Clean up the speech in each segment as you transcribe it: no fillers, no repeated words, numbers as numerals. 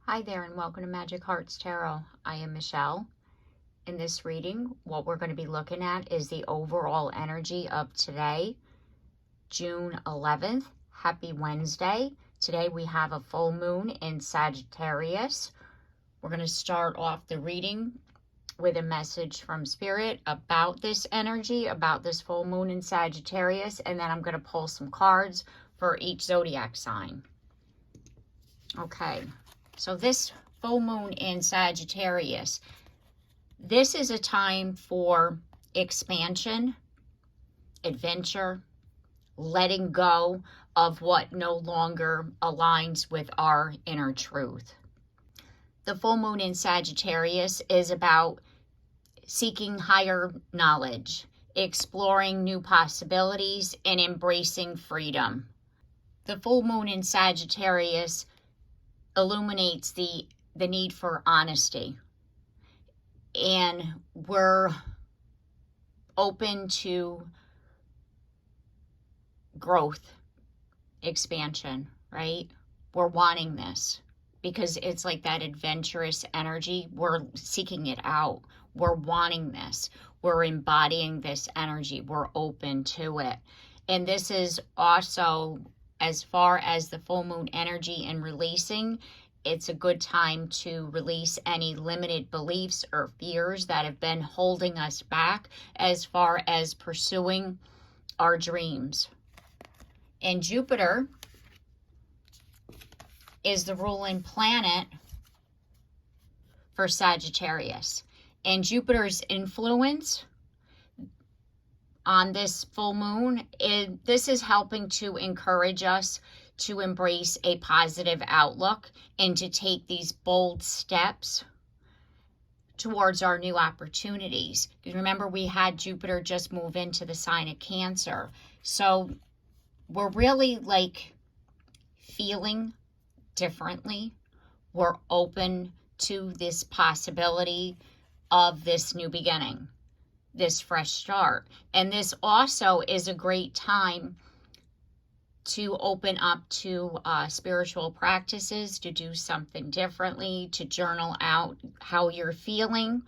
Hi there and welcome to Magic Hearts Tarot. I am Michelle. In this reading, what we're going to be looking at is the overall energy of today, June 11th. Happy Wednesday. Today we have a full moon in Sagittarius. We're going to start off the reading with a message from Spirit about this energy, about this full moon in Sagittarius, and then I'm going to pull some cards for each zodiac sign. Okay. So this full moon in Sagittarius, this is a time for expansion, adventure, letting go of what no longer aligns with our inner truth. The full moon in Sagittarius is about seeking higher knowledge, exploring new possibilities, and embracing freedom. The full moon in Sagittarius illuminates the need for honesty, and we're open to growth, expansion, right? We're wanting this because it's like that adventurous energy. We're seeking it out. We're wanting this. We're embodying this energy. We're open to it. And this is also, as far as the full moon energy and releasing, it's a good time to release any limited beliefs or fears that have been holding us back as far as pursuing our dreams. And Jupiter is the ruling planet for Sagittarius. And Jupiter's influence on this full moon, this is helping to encourage us to embrace a positive outlook and to take these bold steps towards our new opportunities. Because remember, we had Jupiter just move into the sign of Cancer. So we're really like feeling differently. We're open to this possibility of this new beginning, this fresh start. And this also is a great time to open up to spiritual practices, to do something differently, to journal out how you're feeling,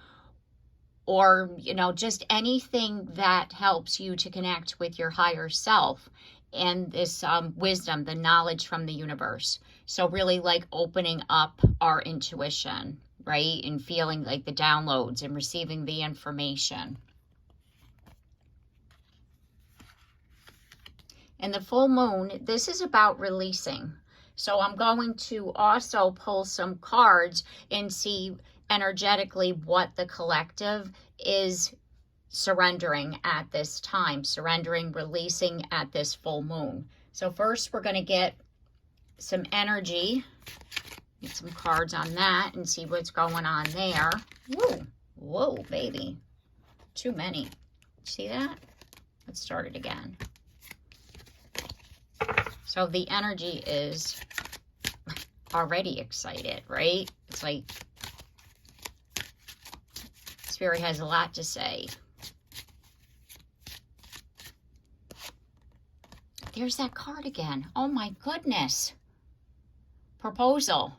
or, you know, just anything that helps you to connect with your higher self and this wisdom, the knowledge from the universe. So really like opening up our intuition, right? And feeling like the downloads and receiving the information. And the full moon, this is about releasing. So I'm going to also pull some cards and see energetically what the collective is surrendering at this time. Surrendering, releasing at this full moon. So first we're going to get some energy. Get some cards on that and see what's going on there. Whoa, whoa, baby. Too many. See that? Let's start it again. So the energy is already excited, right? It's like Spirit has a lot to say. There's that card again. Oh my goodness. Proposal.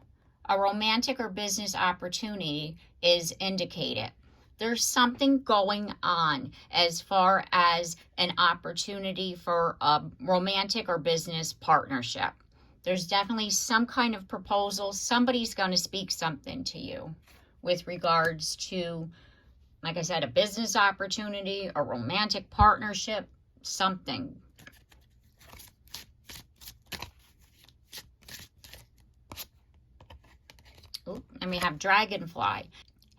A romantic or business opportunity is indicated. There's something going on as far as an opportunity for a romantic or business partnership. There's definitely some kind of proposal. Somebody's going to speak something to you with regards to, like I said, a business opportunity, a romantic partnership, something. Ooh, and we have Dragonfly.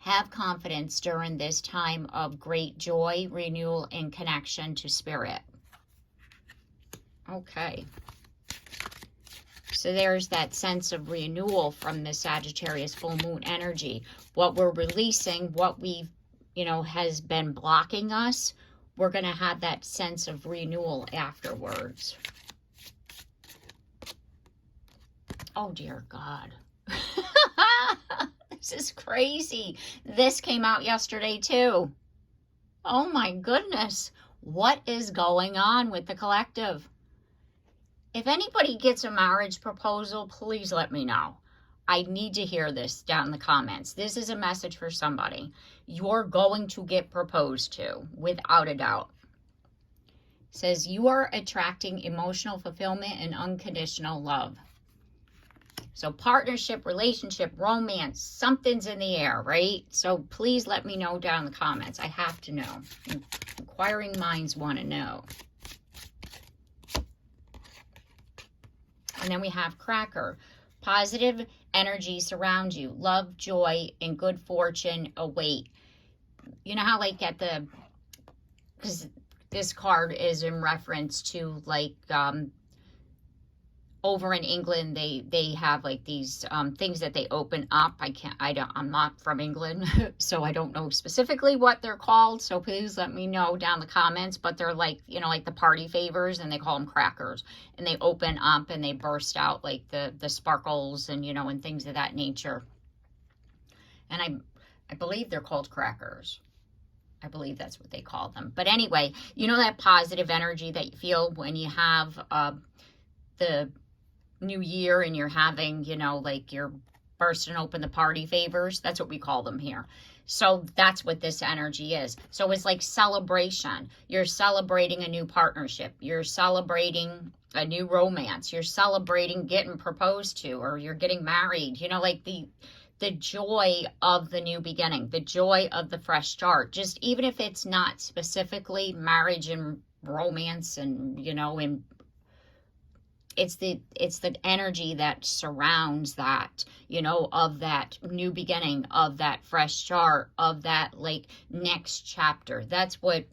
Have confidence during this time of great joy, renewal, and connection to Spirit. Okay. So there's that sense of renewal from the Sagittarius full moon energy. What we're releasing, what we've, has been blocking us, we're going to have that sense of renewal afterwards. Oh, dear God. This is crazy. This came out yesterday too. Oh my goodness. What is going on with the collective? If anybody gets a marriage proposal, please let me know. I need to hear this down in the comments. This is a message for somebody. You're going to get proposed to, without a doubt. It says you are attracting emotional fulfillment and unconditional love. So partnership, relationship, romance, something's in the air, right? So please let me know down in the comments. I have to know. Inquiring minds want to know. And then we have Cracker. Positive energy surrounds you. Love, joy, and good fortune await. You know how like at the, because this card is in reference to like over in England, they have like these things that they open up. I'm not from England, so I don't know specifically what they're called. So please let me know down in the comments. But they're like, you know, like the party favors, and they call them crackers. And they open up and they burst out like the sparkles and, you know, and things of that nature. And I believe they're called crackers. I believe that's what they call them. But anyway, you know that positive energy that you feel when you have the new year and you're having, you know, like you're bursting open the party favors. That's what we call them here. So that's what this energy is. So it's like celebration. You're celebrating a new partnership. You're celebrating a new romance. You're celebrating getting proposed to, or you're getting married. You know, like the joy of the new beginning, the joy of the fresh start. Just even if it's not specifically marriage and romance and, you know, and it's the energy that surrounds that, you know, of that new beginning, of that fresh start, of that like next chapter. That's what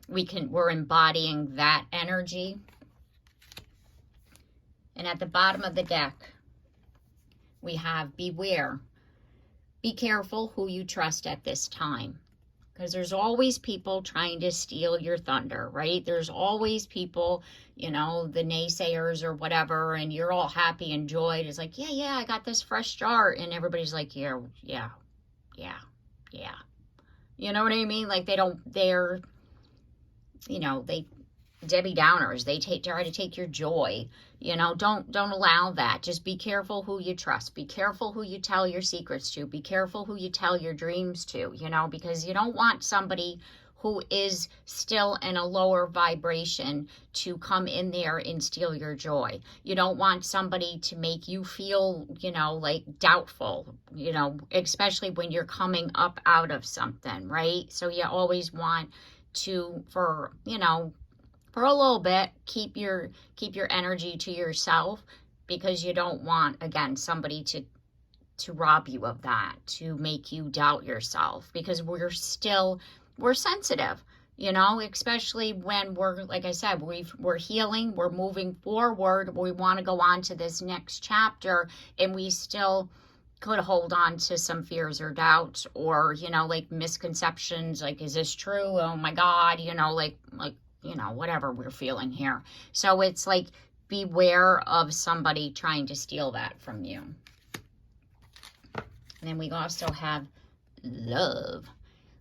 we're embodying, that energy. And at the bottom of the deck, we have beware. Be careful who you trust at this time. Because there's always people trying to steal your thunder, right? There's always people, you know, the naysayers or whatever, and you're all happy and joyed. It's like, yeah, I got this fresh start. And everybody's like, yeah. You know what I mean? Like they're, you know, they Debbie Downers. They try to take your joy. You know, don't allow that. Just be careful who you trust. Be careful who you tell your secrets to. Be careful who you tell your dreams to, you know, because you don't want somebody who is still in a lower vibration to come in there and steal your joy. You don't want somebody to make you feel, you know, like doubtful, you know, especially when you're coming up out of something, right? So you always want to, for, you know, for a little bit, keep your energy to yourself, because you don't want, again, somebody to rob you of that, to make you doubt yourself, because we're sensitive, you know, especially when we're, like I said, we're healing, we're moving forward, we want to go on to this next chapter, and we still could hold on to some fears or doubts, or, you know, like misconceptions, like, is this true? Oh my God, you know, like, you know, whatever we're feeling here. So it's like, beware of somebody trying to steal that from you. And then we also have love.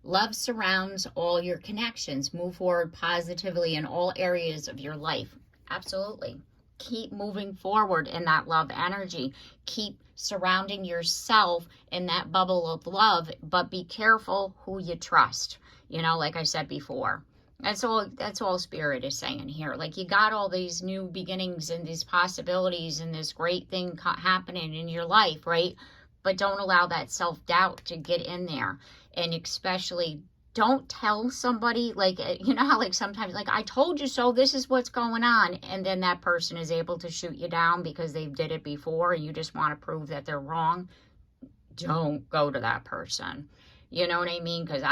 Love surrounds all your connections. Move forward positively in all areas of your life. Absolutely. Keep moving forward in that love energy. Keep surrounding yourself in that bubble of love, but be careful who you trust. You know, like I said before. That's all Spirit is saying here. Like, you got all these new beginnings and these possibilities and this great thing happening in your life, right? But don't allow that self-doubt to get in there. And especially, don't tell somebody, like, you know how like sometimes, like, I told you so, this is what's going on. And then that person is able to shoot you down because they did it before and you just want to prove that they're wrong. Don't go to that person. You know what I mean? Because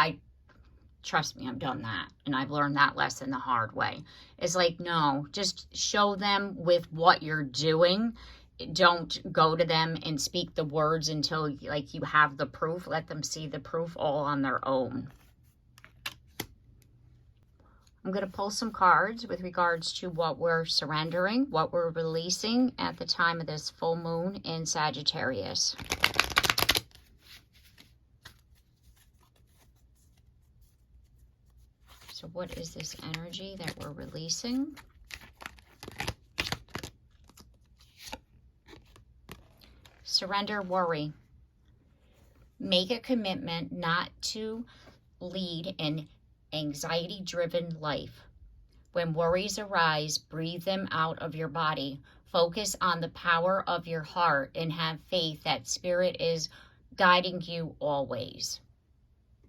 trust me, I've done that, and I've learned that lesson the hard way. It's like, no, just show them with what you're doing. Don't go to them and speak the words until, like, you have the proof. Let them see the proof all on their own. I'm going to pull some cards with regards to what we're surrendering, what we're releasing at the time of this full moon in Sagittarius. So what is this energy that we're releasing? surrender worry. Make a commitment not to lead an anxiety-driven life. When worries arise, breathe them out of your body. Focus on the power of your heart and have faith that Spirit is guiding you always.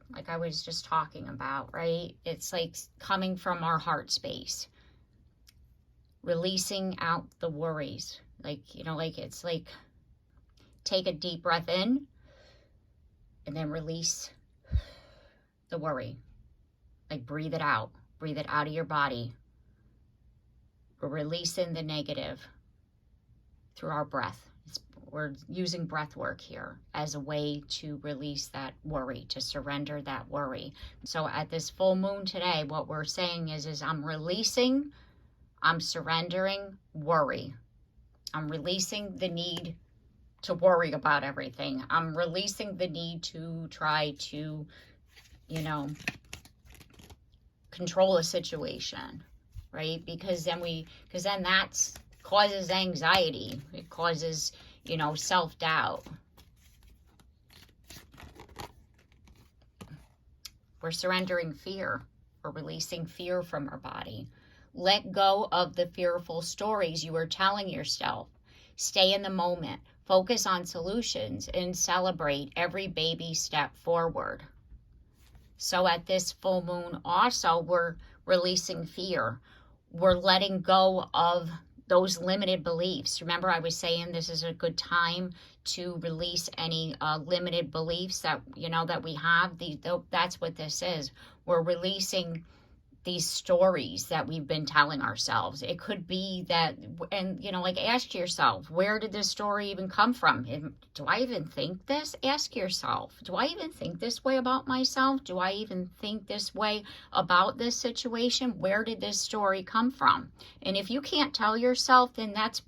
Like I was just talking about, right? It's like coming from our heart space. Releasing out the worries. Like, you know, like it's like take a deep breath in and then release the worry. Like breathe it out. Breathe it out of your body. We're releasing the negative through our breath. We're using breath work here as a way to release that worry, to surrender that worry. So at this full moon today, what we're saying is I'm releasing, I'm surrendering worry. I'm releasing the need to worry about everything. I'm releasing the need to try to, you know, control a situation, right? Because then that's causes anxiety. It causes, you know, self-doubt. We're surrendering fear. We're releasing fear from our body. Let go of the fearful stories you are telling yourself. Stay in the moment. Focus on solutions and celebrate every baby step forward. So at this full moon also, we're releasing fear. We're letting go of those limited beliefs. Remember, I was saying this is a good time to release any limited beliefs that, you know, that we have. That's what this is. We're releasing these stories that we've been telling ourselves. It could be that, and you know, like ask yourself, where did this story even come from? Do I even think this? Ask yourself, do I even think this way about myself? Do I even think this way about this situation? Where did this story come from? And if you can't tell yourself, then that's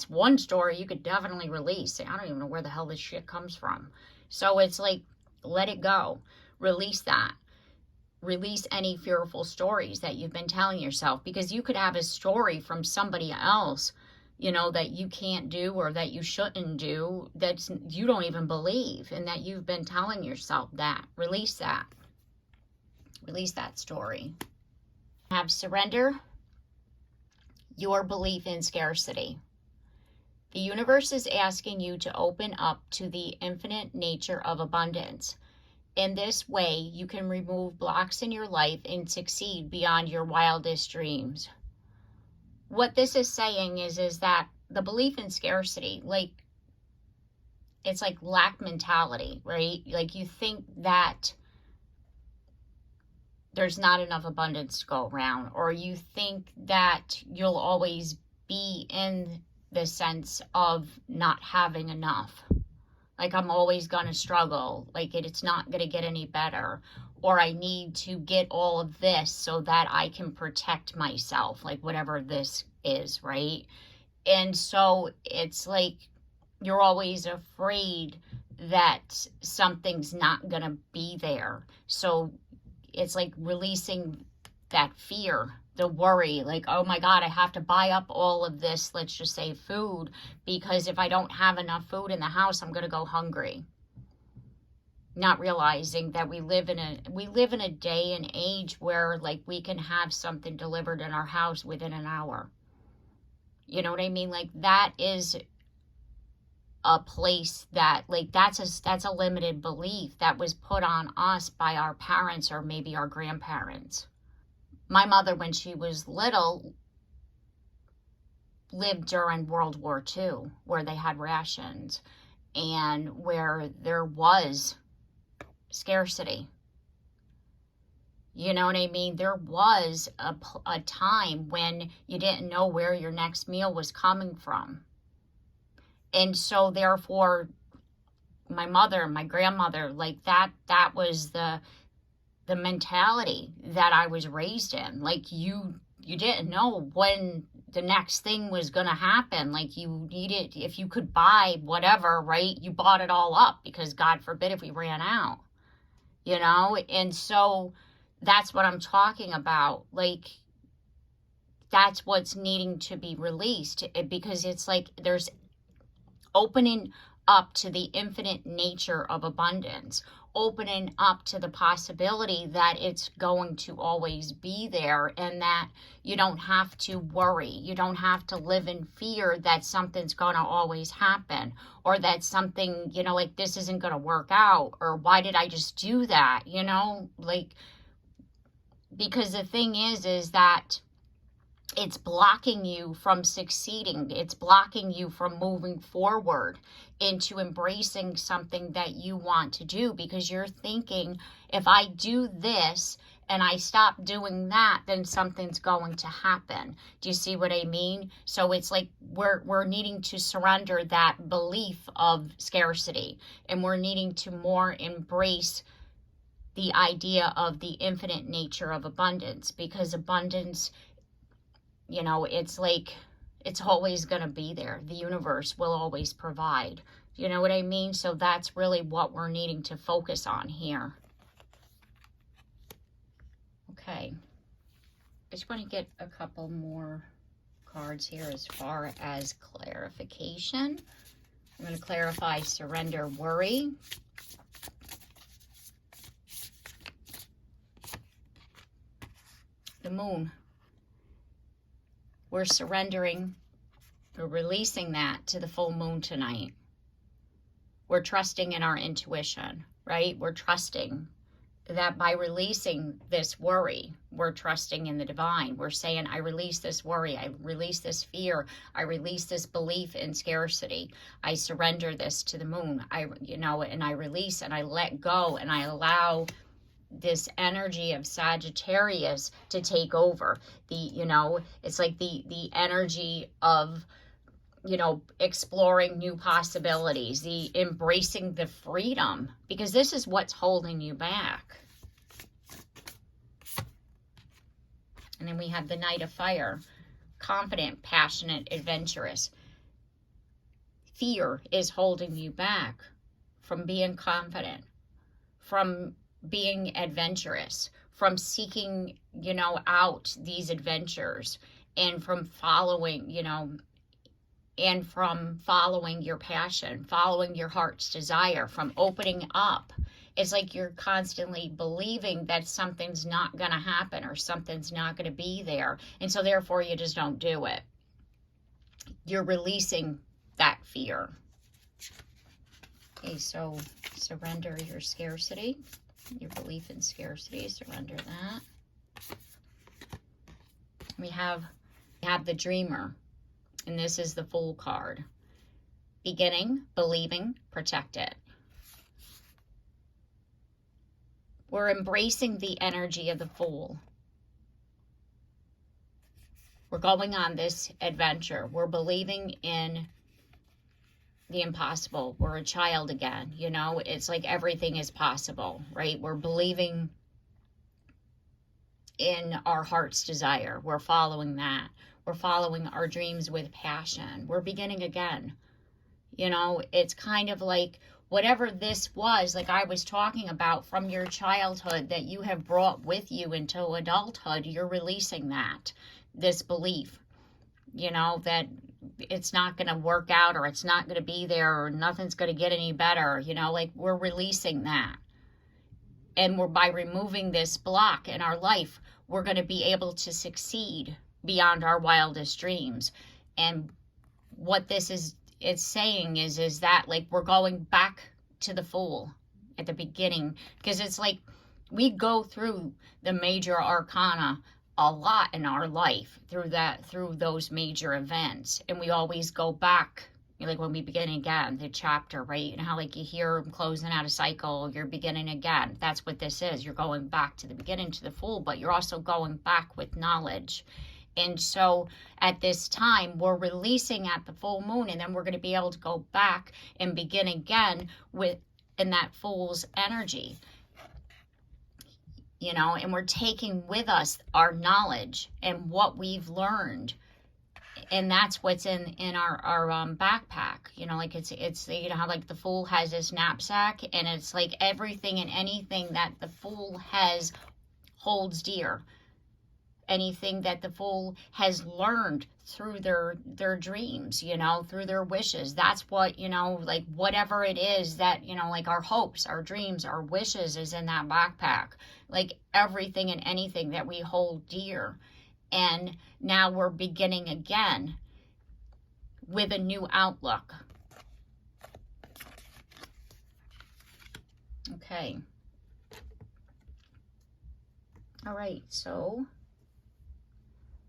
one story you could definitely release. I don't even know where the hell this shit comes from. So it's like, let it go. Release that. Release any fearful stories that you've been telling yourself, because you could have a story from somebody else, you know, that you can't do or that you shouldn't do, that you don't even believe, and that you've been telling yourself that. Release that. Release that story. Have surrender your belief in scarcity. The universe is asking you to open up to the infinite nature of abundance. In this way, you can remove blocks in your life and succeed beyond your wildest dreams. What this is saying is that the belief in scarcity, like, it's like lack mentality, right? Like you think that there's not enough abundance to go around, or you think that you'll always be in the sense of not having enough. Like I'm always going to struggle, like it's not going to get any better, or I need to get all of this so that I can protect myself, like whatever this is, right? And so it's like you're always afraid that something's not going to be there. So it's like releasing that fear, the worry, like, oh my God, I have to buy up all of this, let's just say food, because if I don't have enough food in the house, I'm going to go hungry. Not realizing that we live in a day and age where like we can have something delivered in our house within an hour. You know what I mean? Like that is a place that, like, that's a limited belief that was put on us by our parents or maybe our grandparents. My mother, when she was little, lived during World War II, where they had rations and where there was scarcity. You know what I mean? There was a time when you didn't know where your next meal was coming from. And so therefore, my mother, my grandmother, like that was the mentality that I was raised in. Like you didn't know when the next thing was going to happen. Like you needed, if you could buy whatever, right? You bought it all up, because God forbid if we ran out, you know? And so that's what I'm talking about. Like that's what's needing to be released, because it's like there's opening up to the infinite nature of abundance, opening up to the possibility that it's going to always be there, and that you don't have to worry. You don't have to live in fear that something's going to always happen, or that something, you know, like this isn't going to work out, or why did I just do that? You know, like, because the thing is that it's blocking you from succeeding. It's blocking you from moving forward into embracing something that you want to do, because you're thinking, if I do this and I stop doing that, then something's going to happen. Do you see what I mean? So it's like we're needing to surrender that belief of scarcity, and we're needing to more embrace the idea of the infinite nature of abundance, because abundance, you know, it's like, it's always going to be there. The universe will always provide. You know what I mean? So that's really what we're needing to focus on here. Okay. I just want to get a couple more cards here as far as clarification. I'm going to clarify surrender worry. The moon. We're surrendering, we're releasing that to the full moon tonight. We're trusting in our intuition, right? We're trusting that by releasing this worry, we're trusting in the divine. We're saying, I release this worry, I release this fear, I release this belief in scarcity. I surrender this to the moon. And I release and I let go, and I allow this energy of Sagittarius to take over. It's like the energy of, exploring new possibilities, the embracing the freedom, because this is what's holding you back. And then we have the Knight of Fire, confident, passionate, adventurous. Fear is holding you back from being confident, from being adventurous, from seeking, out these adventures, and from following, your passion, following your heart's desire, from opening up. It's like you're constantly believing that something's not going to happen, or something's not going to be there. And so therefore you just don't do it. You're releasing that fear. Okay, so surrender your scarcity. Your belief in scarcity, surrender that. We have the Dreamer, and this is the Fool card. Beginning, believing, protect it. We're embracing the energy of the Fool. We're going on this adventure. We're believing in the impossible. We're a child again, it's like everything is possible, right? We're believing in our heart's desire. We're following that. We're following our dreams with passion. We're beginning again. It's kind of like whatever this was, like I was talking about from your childhood that you have brought with you into adulthood, you're releasing that, this belief, that it's not going to work out, or it's not going to be there, or nothing's going to get any better, like we're releasing that. And by removing this block in our life, we're going to be able to succeed beyond our wildest dreams. And what this is saying is that, like, we're going back to the Fool at the beginning, because it's like we go through the major arcana a lot in our life, through those major events, and we always go back, like when we begin again, the chapter, right? And how, like, you hear them closing out a cycle, you're beginning again. That's what this is. You're going back to the beginning, to the Fool, but you're also going back with knowledge. And so at this time, we're releasing at the full moon, and then we're going to be able to go back and begin again in that Fool's energy. And we're taking with us our knowledge and what we've learned. And that's what's in our backpack. Like it's how, like, the Fool has his knapsack, and it's like everything and anything that the Fool has holds dear. anything that the Fool has learned through their dreams, you know, through their wishes. That's what, you know, like whatever it is that, you know, like our hopes, our dreams, our wishes is in that backpack. Like everything and anything that we hold dear. And now we're beginning again with a new outlook. Okay. All right, so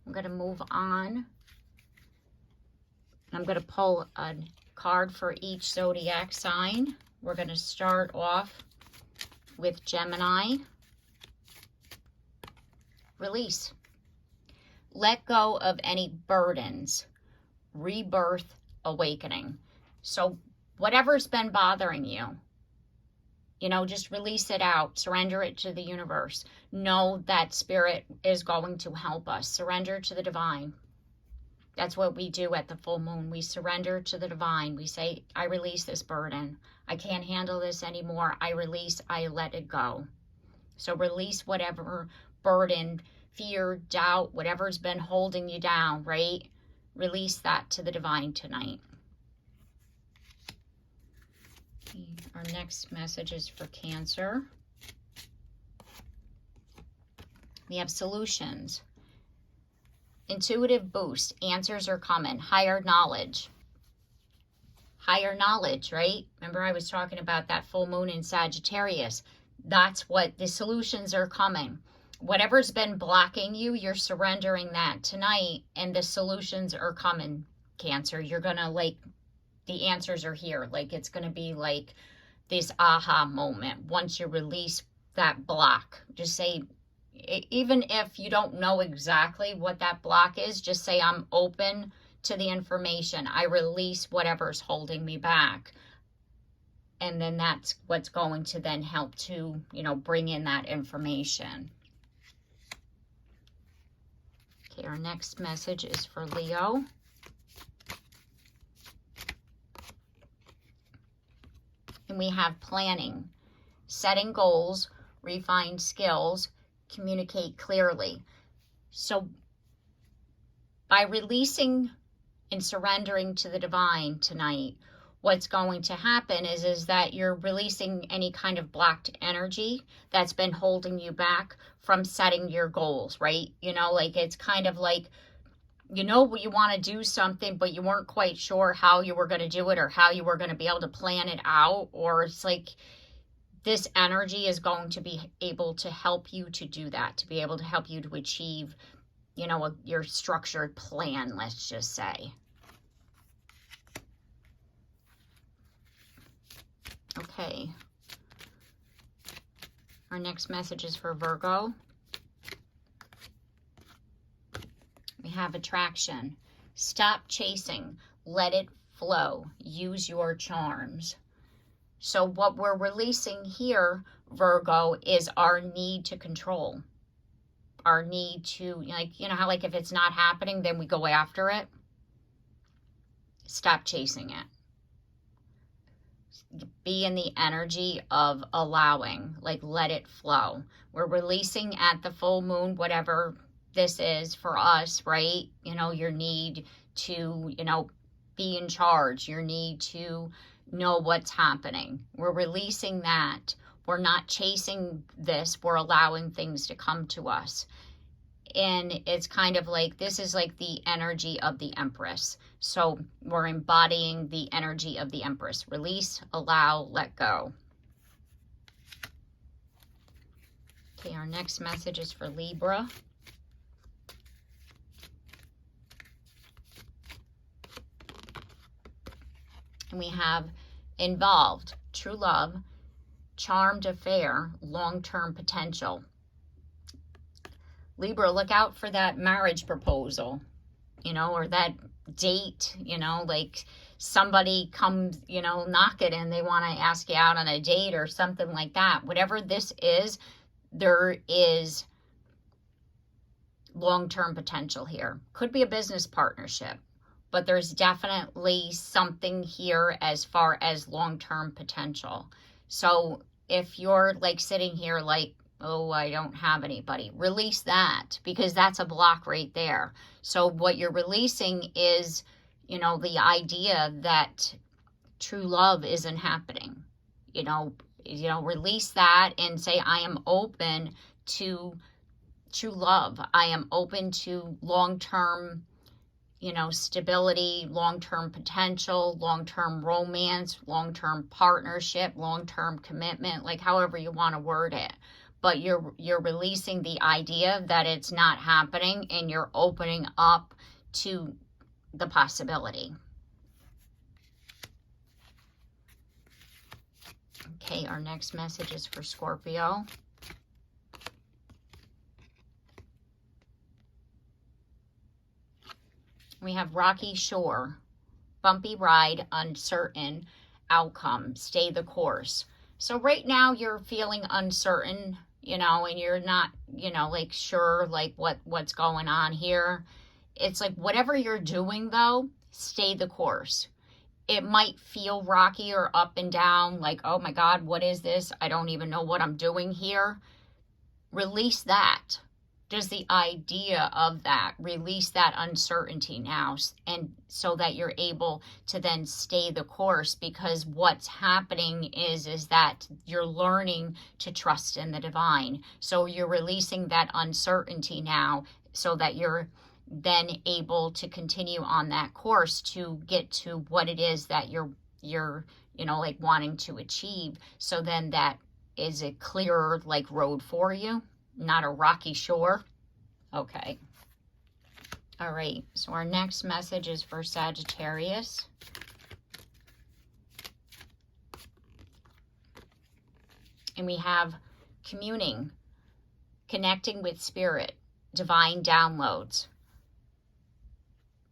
I'm going to move on. I'm going to pull a card for each zodiac sign. We're going to start off with Gemini. Release. Let go of any burdens. Rebirth, awakening. So whatever's been bothering you, you know, just release it out. Surrender it to the universe. Know that Spirit is going to help us. Surrender to the divine. That's what we do at the full moon. We surrender to the divine. We say, I release this burden. I can't handle this anymore. I release, I let it go. So release whatever burden, fear, doubt, whatever's been holding you down, right? Release that to the divine tonight. Our next message is for Cancer. We have solutions. Intuitive boost. Answers are coming. Higher knowledge. Higher knowledge, right? Remember I was talking about that full moon in Sagittarius. That's what the solutions are coming. Whatever's been blocking you, you're surrendering that tonight, and the solutions are coming, Cancer. You're going to, like, the answers are here. Like, it's going to be like this aha moment once you release that block. Just say, even if you don't know exactly what that block is, just say, I'm open to the information. I release whatever's holding me back. And then that's what's going to then help to, you know, bring in that information. Okay, our next message is for Leo. And we have planning, setting goals, refine skills, communicate clearly. So by releasing and surrendering to the divine tonight, what's going to happen is that you're releasing any kind of blocked energy that's been holding you back from setting your goals, right? You know, like it's kind of like, you know, you want to do something, but you weren't quite sure how you were going to do it or how you were going to be able to plan it out. Or it's like this energy is going to be able to help you to do that, to be able to help you to achieve, you know, your structured plan, let's just say. Okay. Our next message is for Virgo. We have attraction. Stop chasing. Let it flow. Use your charms. So what we're releasing here, Virgo, is our need to control. Our need to, like, you know how like if it's not happening, then we go after it? Stop chasing it. Be in the energy of allowing, like let it flow. We're releasing at the full moon, whatever this is for us, right? You know, your need to, you know, be in charge, your need to know what's happening. We're releasing that. We're not chasing this. We're allowing things to come to us. And it's kind of like, this is like the energy of the Empress. So we're embodying the energy of the Empress. Release, allow, let go. Okay, our next message is for Libra. And we have involved, true love, charmed affair, long-term potential. Libra, look out for that marriage proposal, you know, or that date, you know, like somebody comes, you know, knock it and they want to ask you out on a date or something like that. Whatever this is, there is long-term potential here. Could be a business partnership, but there's definitely something here as far as long-term potential. So if you're like sitting here like, oh, I don't have anybody. Release that, because that's a block right there. So what you're releasing is, you know, the idea that true love isn't happening. You know, release that and say, I am open to true love. I am open to long-term, you know, stability, long-term potential, long-term romance, long-term partnership, long-term commitment, like however you want to word it. But you're releasing the idea that it's not happening, and you're opening up to the possibility. Okay, our next message is for Scorpio. We have rocky shore, bumpy ride, uncertain outcome, stay the course. So right now you're feeling uncertain, you know, and you're not, you know, like sure, like what's going on here. It's like whatever you're doing though, stay the course. It might feel rocky or up and down, like, oh my God, what is this? I don't even know what I'm doing here. Release that. Just the idea of that. Release that uncertainty now, and so that you're able to then stay the course, because what's happening is that you're learning to trust in the divine. So you're releasing that uncertainty now, so that you're then able to continue on that course to get to what it is that you're you know, like wanting to achieve. So then that is a clearer like road for you, not a rocky shore. Okay. All right. So our next message is for Sagittarius. And we have communing, connecting with spirit, divine downloads.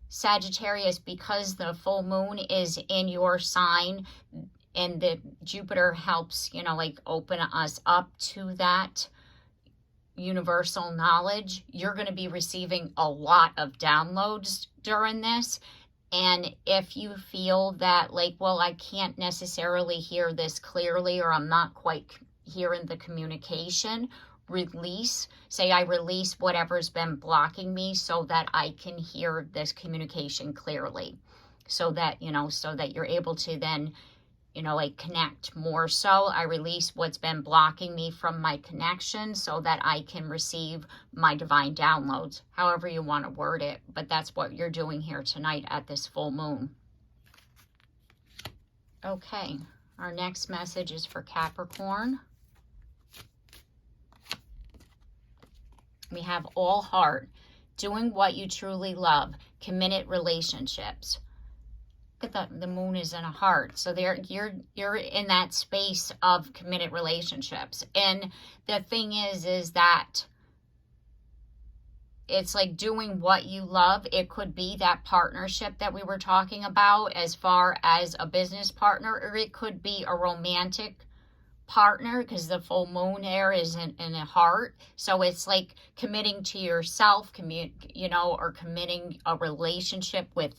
Sagittarius, because the full moon is in your sign, and the Jupiter helps, you know, like open us up to that universal knowledge, you're going to be receiving a lot of downloads during this. And if you feel that like, well, I can't necessarily hear this clearly, or I'm not quite hearing the communication, release. Say I release whatever's been blocking me, so that I can hear this communication clearly, so that, you know, so that you're able to then, you know, like connect more. So I release what's been blocking me from my connection, so that I can receive my divine downloads, however you want to word it. But that's what you're doing here tonight at this full moon. Okay, our next message is for Capricorn. We have all heart, doing what you truly love, committed relationships. Look at the moon is in a heart. So there you're in that space of committed relationships. And the thing is that it's like doing what you love. It could be that partnership that we were talking about, as far as a business partner, or it could be a romantic partner, because the full moon there is in a heart. So it's like committing to yourself, you know, or committing a relationship with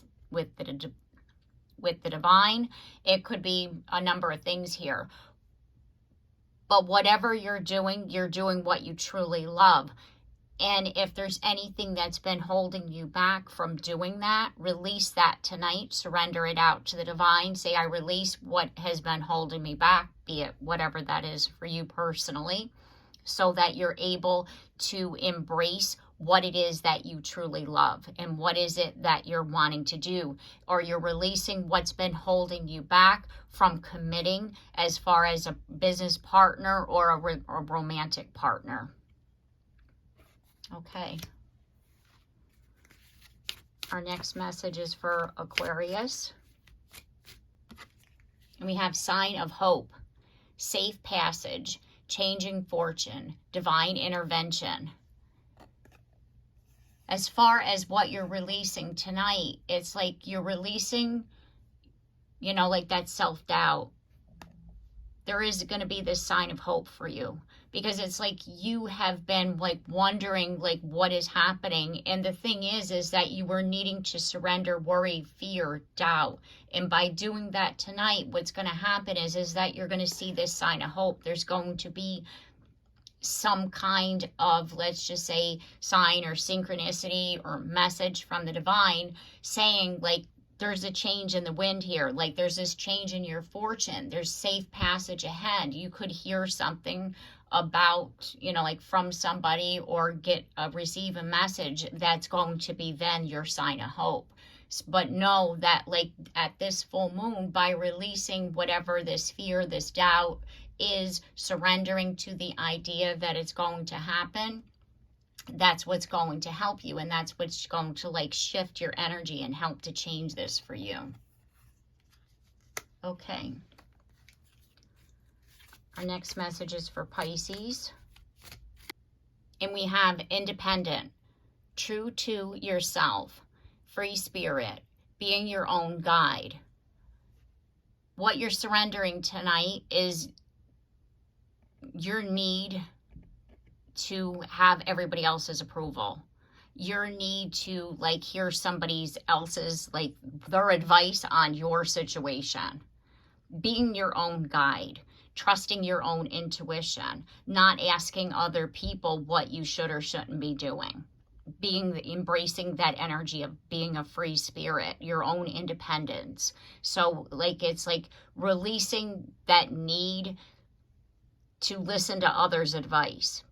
the divine. It could be a number of things here. But whatever you're doing what you truly love. And if there's anything that's been holding you back from doing that, release that tonight. Surrender it out to the divine. Say, I release what has been holding me back, be it whatever that is for you personally, so that you're able to embrace what it is that you truly love, and what is it that you're wanting to do. Or you're releasing what's been holding you back from committing, as far as a business partner or a romantic partner. Okay. Our next message is for Aquarius. And we have sign of hope, safe passage, changing fortune, divine intervention. As far as what you're releasing tonight, it's like you're releasing, you know, like that self-doubt. There is going to be this sign of hope for you, because it's like you have been like wondering like what is happening. And the thing is that you were needing to surrender worry, fear, doubt. And by doing that tonight, what's going to happen is that you're going to see this sign of hope. There's going to be some kind of, let's just say, sign or synchronicity or message from the divine saying, like, there's a change in the wind here. Like, there's this change in your fortune. There's safe passage ahead. You could hear something about, you know, like from somebody, or receive a message that's going to be then your sign of hope. But know that, like, at this full moon, by releasing whatever this fear, this doubt is, surrendering to the idea that it's going to happen, that's what's going to help you, and that's what's going to, like, shift your energy and help to change this for you. Okay. Our next message is for Pisces. And we have independent, true to yourself, free spirit, being your own guide. What you're surrendering tonight is your need to have everybody else's approval. Your need to, like, hear somebody else's, like, their advice on your situation. Being your own guide. Trusting your own intuition. Not asking other people what you should or shouldn't be doing. Embracing that energy of being a free spirit, your own independence. So, like, it's like releasing that need to listen to others' advice.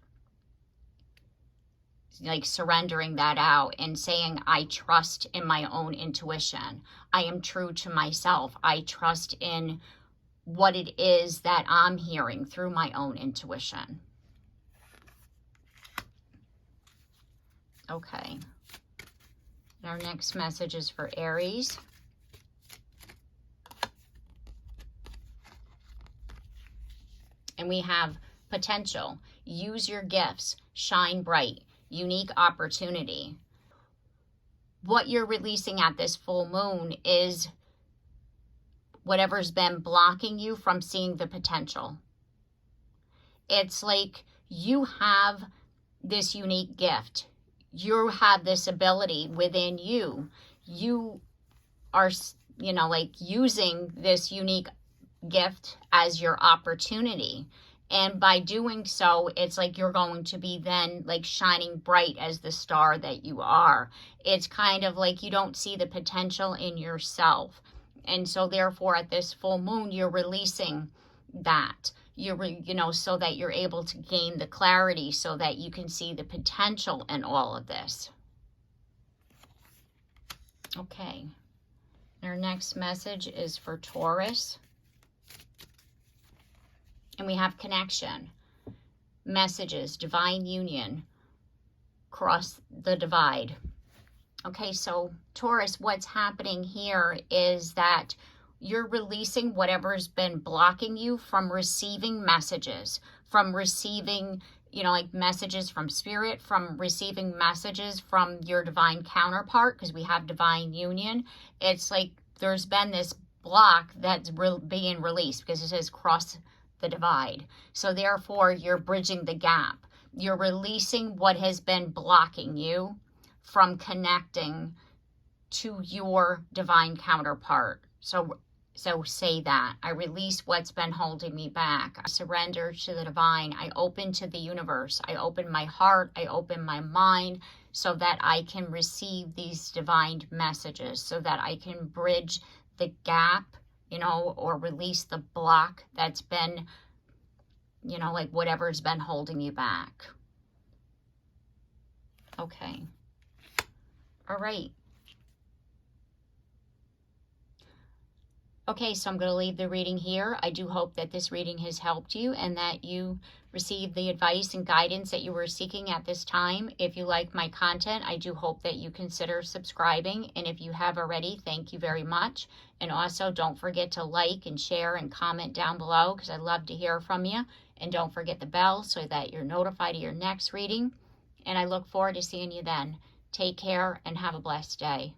Like surrendering that out and saying, I trust in my own intuition. I am true to myself. I trust in what it is that I'm hearing through my own intuition. Okay. Our next message is for Aries. And we have potential. Use your gifts. Shine bright. Unique opportunity. What you're releasing at this full moon is whatever's been blocking you from seeing the potential. It's like you have this unique gift. You have this ability within you. You are, you know, like using this unique gift as your opportunity. And by doing so, it's like you're going to be then like shining bright as the star that you are. It's kind of like you don't see the potential in yourself. And so therefore at this full moon, you're releasing that. You know, so that you're able to gain the clarity so that you can see the potential in all of this. Okay. Our next message is for Taurus. And we have connection, messages, divine union, cross the divide. Okay, so Taurus, what's happening here is that you're releasing whatever's been blocking you from receiving messages, from receiving, you know, like messages from spirit, from receiving messages from your divine counterpart, because we have divine union. It's like there's been this block that's being released because it says cross the divide. So therefore, you're bridging the gap. You're releasing what has been blocking you from connecting to your divine counterpart. So say that. I release what's been holding me back. I surrender to the divine. I open to the universe. I open my heart. I open my mind so that I can receive these divine messages, so that I can bridge the gap, you know, or release the block that's been, you know, like whatever's been holding you back. Okay. All right. Okay, so I'm going to leave the reading here. I do hope that this reading has helped you and that you received the advice and guidance that you were seeking at this time. If you like my content, I do hope that you consider subscribing. And if you have already, thank you very much. And also don't forget to like and share and comment down below, because I love to hear from you. And don't forget the bell so that you're notified of your next reading. And I look forward to seeing you then. Take care and have a blessed day.